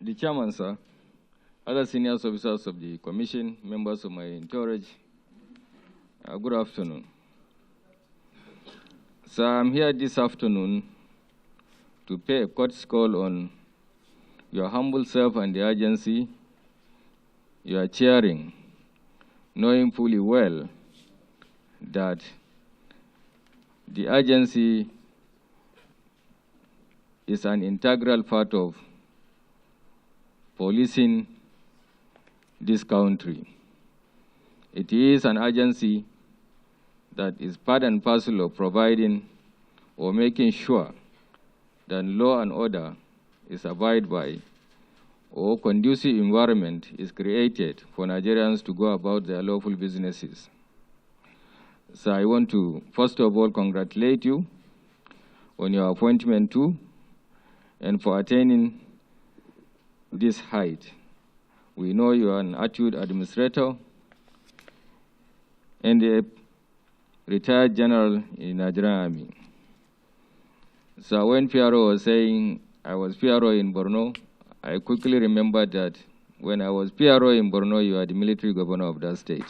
The chairman, sir, other senior officers of the commission, members of my entourage, good afternoon. So I'm here this afternoon to pay a courtesy call on your humble self and the agency you are chairing, knowing fully well that the agency is an integral part of policing this country. It is an agency that is part and parcel of providing or making sure that law and order is abided by, or conducive environment is created for Nigerians to go about their lawful businesses. So I want to, first of all, congratulate you on your appointment too, and for attaining this height. We know you are an astute administrator and a retired general in Nigerian Army. So when PRO was saying I was PRO in Borno, I quickly remembered that when I was PRO in Borno, you are the military governor of that state.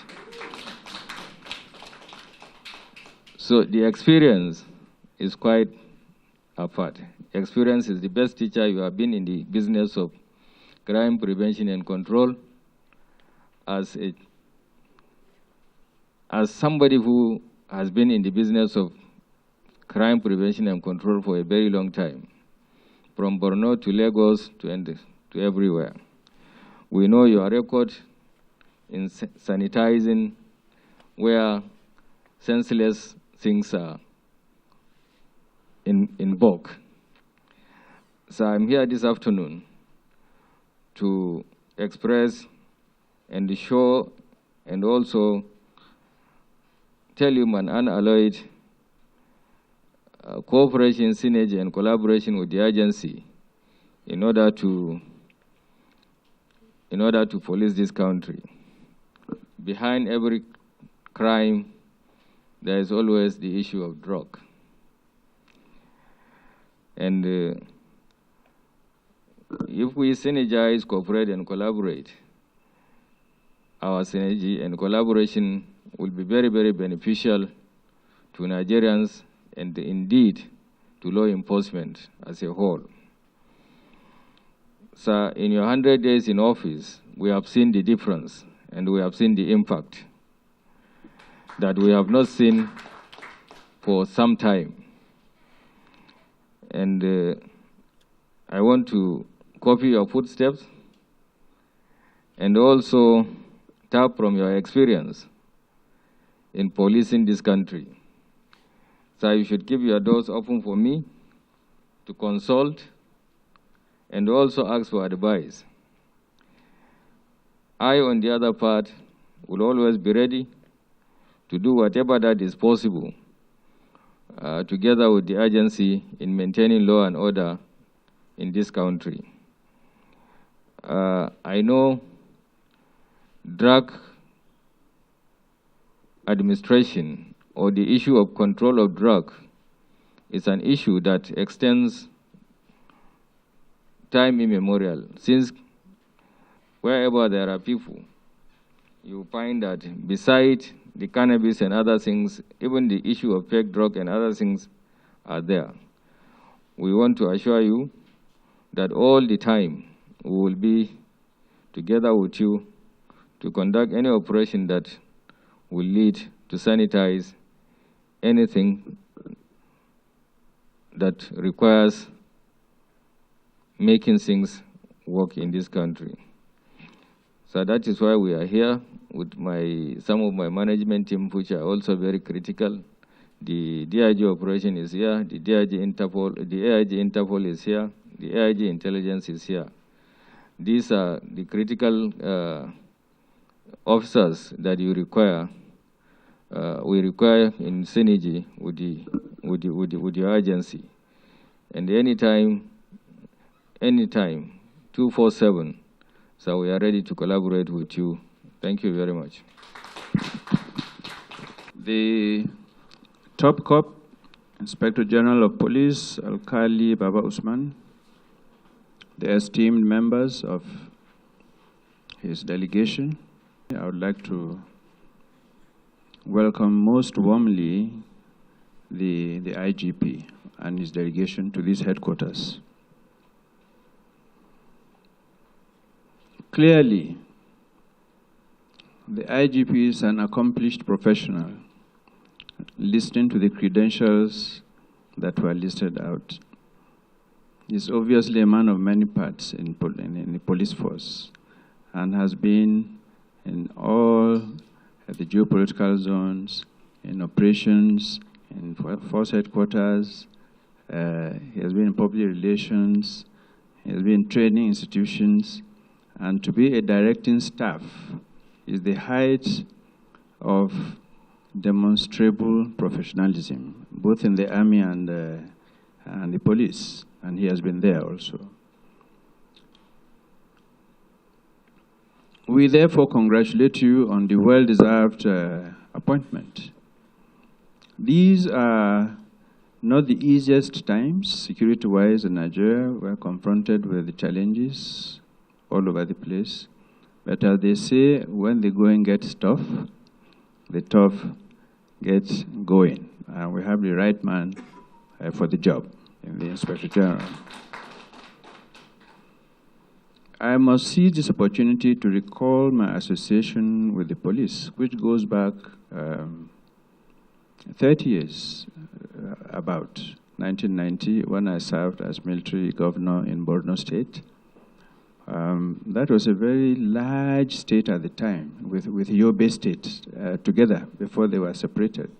So the experience is quite apart. Experience is the best teacher. You have been in the business of crime prevention and control as somebody who has been in the business of crime prevention and control for a very long time, from Borno to Lagos to everywhere. We know your record in sanitizing where senseless things are in bulk. So I'm here this afternoon to express and show and also tell you my unalloyed cooperation, synergy, and collaboration with the agency in order to police this country. Behind every crime, there is always the issue of drug. And if we synergize, cooperate, and collaborate, our synergy and collaboration will be very, very beneficial to Nigerians and indeed to law enforcement as a whole. So in your 100 days in office, we have seen the difference and we have seen the impact that we have not seen for some time. And I want to copy your footsteps and also tap from your experience in policing this country. So you should keep your doors open for me to consult and also ask for advice. I, on the other part, will always be ready to do whatever that is possible together with the agency in maintaining law and order in this country. I know drug administration or the issue of control of drug is an issue that extends time immemorial. Since wherever there are people, you find that beside the cannabis and other things, even the issue of fake drug and other things are there. We want to assure you that all the time we will be together with you to conduct any operation that will lead to sanitize anything that requires making things work in this country. So that is why we are here with some of my management team, which are also very critical. The DIG operation is here, the DIG Interpol, the AIG Interpol is here, the AIG intelligence is here. These are the critical officers that you require. We require in synergy with your agency, and anytime, 247. So we are ready to collaborate with you. Thank you very much. The Top Cop, Inspector General of Police, Alkali Baba Usman, the esteemed members of his delegation, I would like to welcome most warmly the IGP and his delegation to this headquarters. Clearly, the IGP is an accomplished professional, listening to the credentials that were listed out. He's obviously a man of many parts in the police force and has been in all the geopolitical zones, in operations, in force headquarters. He has been in public relations. He has been in training institutions. And to be a directing staff is the height of demonstrable professionalism, both in the army and the police, and he has been there also. We therefore congratulate you on the well-deserved appointment. These are not the easiest times, security-wise, in Nigeria. We're confronted with the challenges all over the place. But as they say, when the going gets tough, the tough gets going. And we have the right man for the job in the Inspector General. I must seize this opportunity to recall my association with the police, which goes back 30 years, about 1990, when I served as military governor in Borno State. That was a very large state at the time, with Yobe State together before they were separated.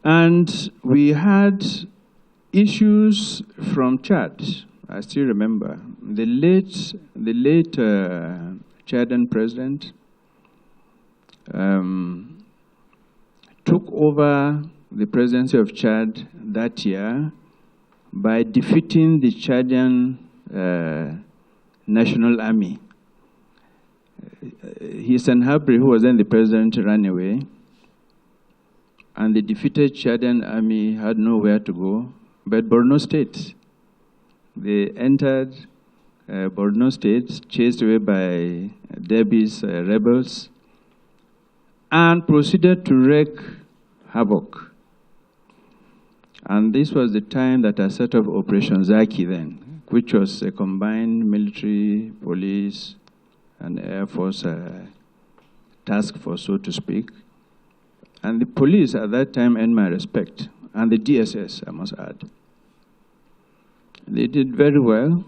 And we had issues from Chad. I still remember the late Chadan president took over the presidency of Chad that year by defeating the Chadian National Army. Hissan Habri, who was then the president, ran away, and the defeated Chadian army had nowhere to go but Borno State. They entered Borno State, chased away by Derby's rebels, and proceeded to wreak havoc. And this was the time that I set up Operation Zaki then, which was a combined military, police, and Air Force task force, so to speak. And the police at that time earned my respect, and the DSS, I must add. They did very well.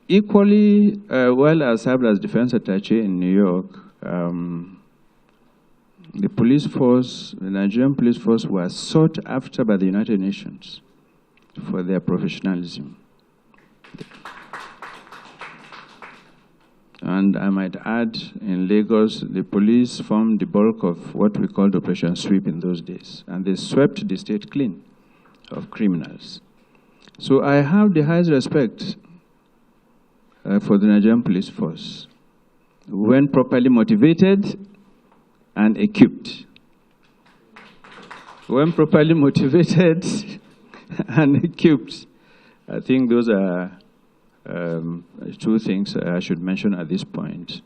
Equally well as served as defense attaché in New York, the police force, the Nigerian police force, was sought after by the United Nations for their professionalism. And I might add, in Lagos, the police formed the bulk of what we called Operation Sweep in those days. And they swept the state clean of criminals. So I have the highest respect for the Nigerian police force when properly motivated and equipped. When properly motivated and equipped, I think those are two things I should mention at this point.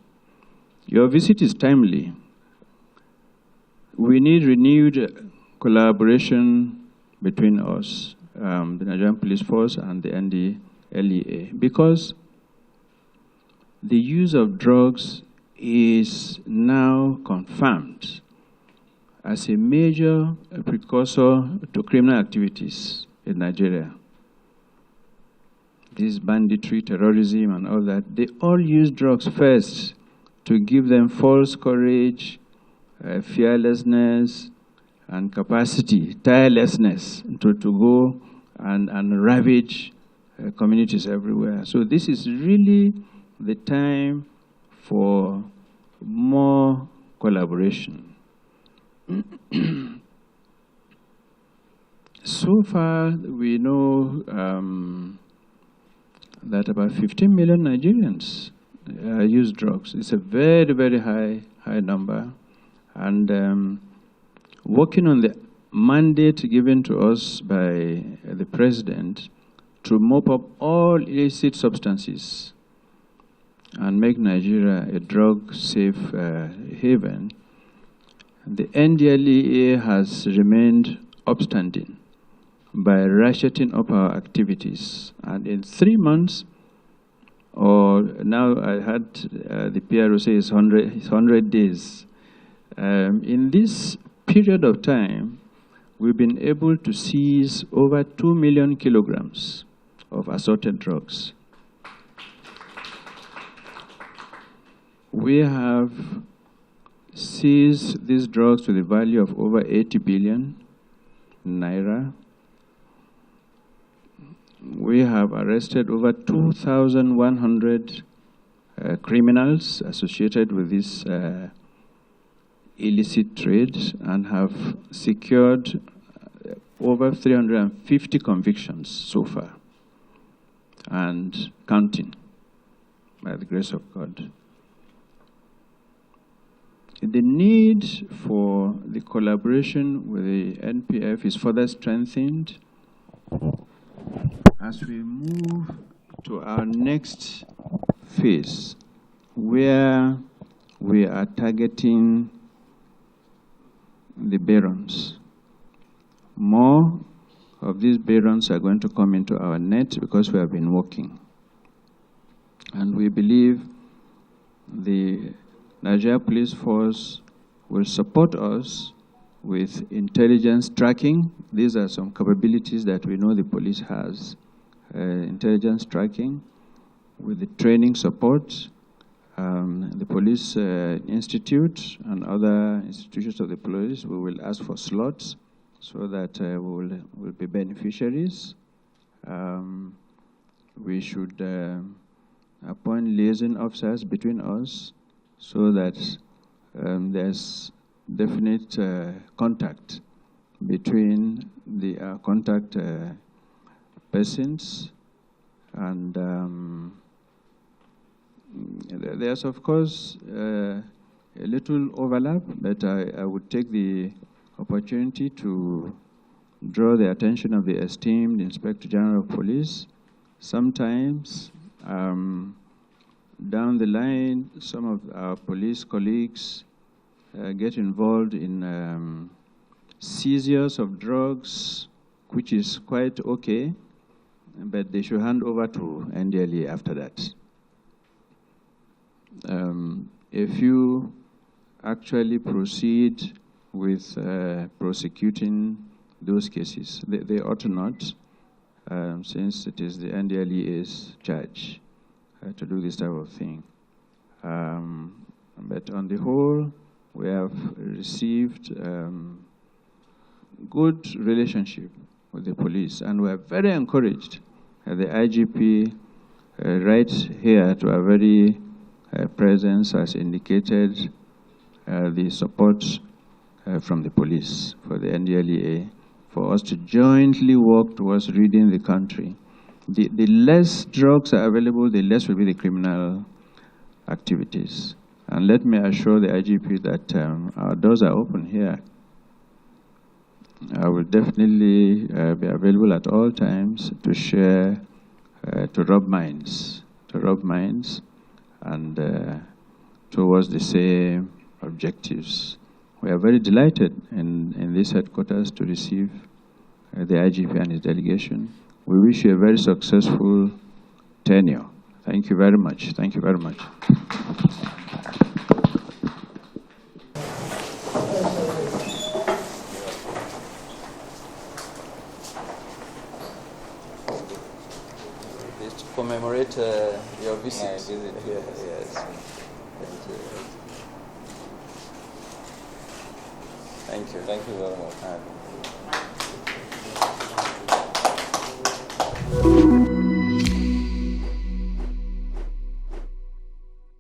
Your visit is timely. We need renewed collaboration between us, the Nigerian Police Force and the NDLEA, because the use of drugs is now confirmed as a major precursor to criminal activities in Nigeria. This banditry, terrorism, and all that, they all use drugs first to give them false courage, fearlessness, and capacity, tirelessness to go and ravage communities everywhere. So this is really the time for more collaboration. So far, we know that about 15 million Nigerians use drugs. It's a very, very high number. And working on the mandate given to us by the President to mop up all illicit substances and make Nigeria a drug-safe haven, the NDLEA has remained upstanding by ratcheting up our activities. And in 3 months, or now I had the PRO say it's 100 days. In this period of time, we've been able to seize over 2 million kilograms of assorted drugs. We have seized these drugs to the value of over 80 billion naira. We have arrested over 2,100 criminals associated with this illicit trade and have secured over 350 convictions so far, and counting, by the grace of God. The need for the collaboration with the NPF is further strengthened as we move to our next phase, where we are targeting the barons. More of these barons are going to come into our net because we have been working. And we believe the Nigeria Police Force will support us with intelligence tracking. These are some capabilities that we know the police has. Intelligence tracking, with the training support, the police institute and other institutions of the police, we will ask for slots so that we will be beneficiaries. We should appoint liaison officers between us so that there's definite contact between the contact persons, and there's of course a little overlap, but I would take the opportunity to draw the attention of the esteemed Inspector General of Police. Sometimes down the line, some of our police colleagues get involved in seizures of drugs, which is quite okay, but they should hand over to NDLEA after that. If you actually proceed with prosecuting those cases, they ought to not, since it is the NDLEA's charge to do this type of thing. But on the whole, we have received good relationship with the police, and we are very encouraged. The IGP right here to our very presence has indicated the support from the police for the NDLEA for us to jointly work towards ridding the country. The less drugs are available, the less will be the criminal activities. And let me assure the IGP that our doors are open here. I will definitely be available at all times to share, to rub minds, and towards the same objectives. We are very delighted in this headquarters to receive the IGP and his delegation. We wish you a very successful tenure. Thank you very much. Thank you very much. Commemorate your visit. My visit. Yes. Thank you. Thank you very much.